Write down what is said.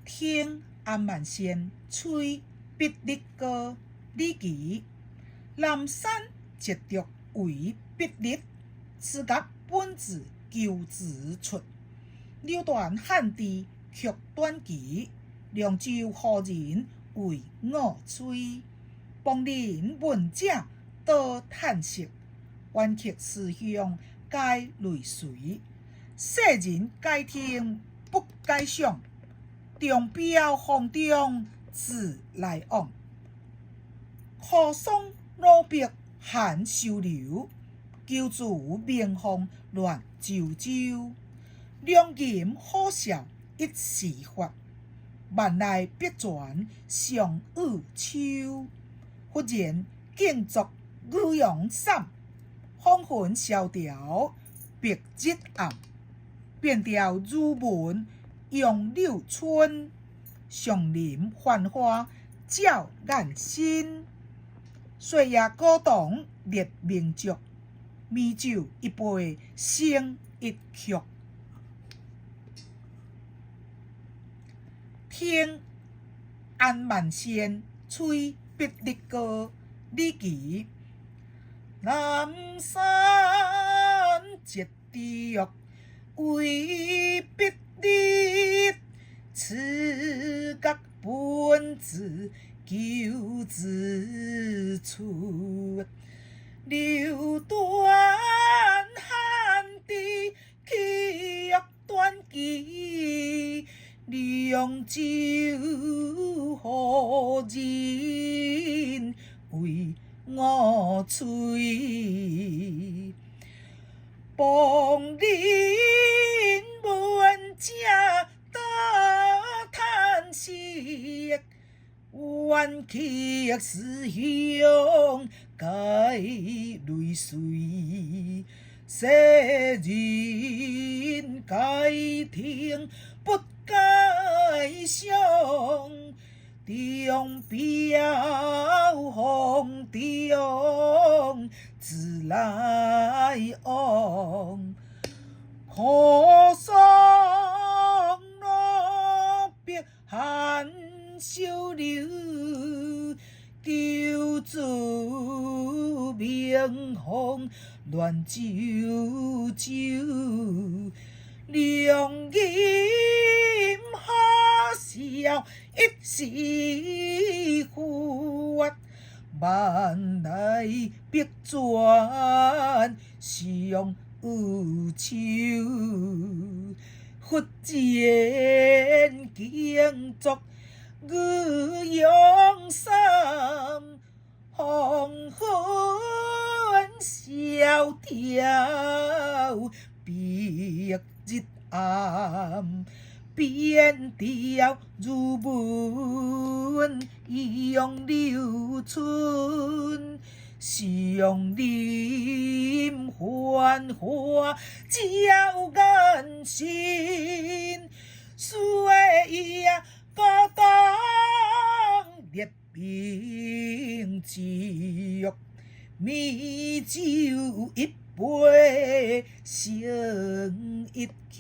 天安万仙，吹必立歌。李琦。南山节读为必立，此角本自求之出。柳断汉地曲短旗，凉州何人为我吹？邦人闻者多叹息，冤客思乡皆泪垂。世人该听不该想，钟表风中自来往。河桑老壁寒收留，旧竹鸣风乱周周。良禽好笑一时发，万籁必转上午秋。忽然惊作雨阳伞，芳魂消调白日暗。变调如文杨柳春，上林繁花照眼心。岁月古董列名竹，美酒一杯胜一曲。天安万仙，吹必立歌。李琦。南山节读为必立，此角本自求之出。柳断汉地曲短旗，凉州何人为我吹？邦人闻者多叹息，冤客思乡皆泪垂。世人该听不该想，钟表风中自来往。河桑老壁寒收留，旧竹鸣风乱周周。良禽好笑一时发，万籁必转上午秋。忽然惊作雨阳伞，芳魂消调白日暗。变调如文杨柳春，上林繁花照眼心。岁月古董列名竹，美酒一杯胜一曲。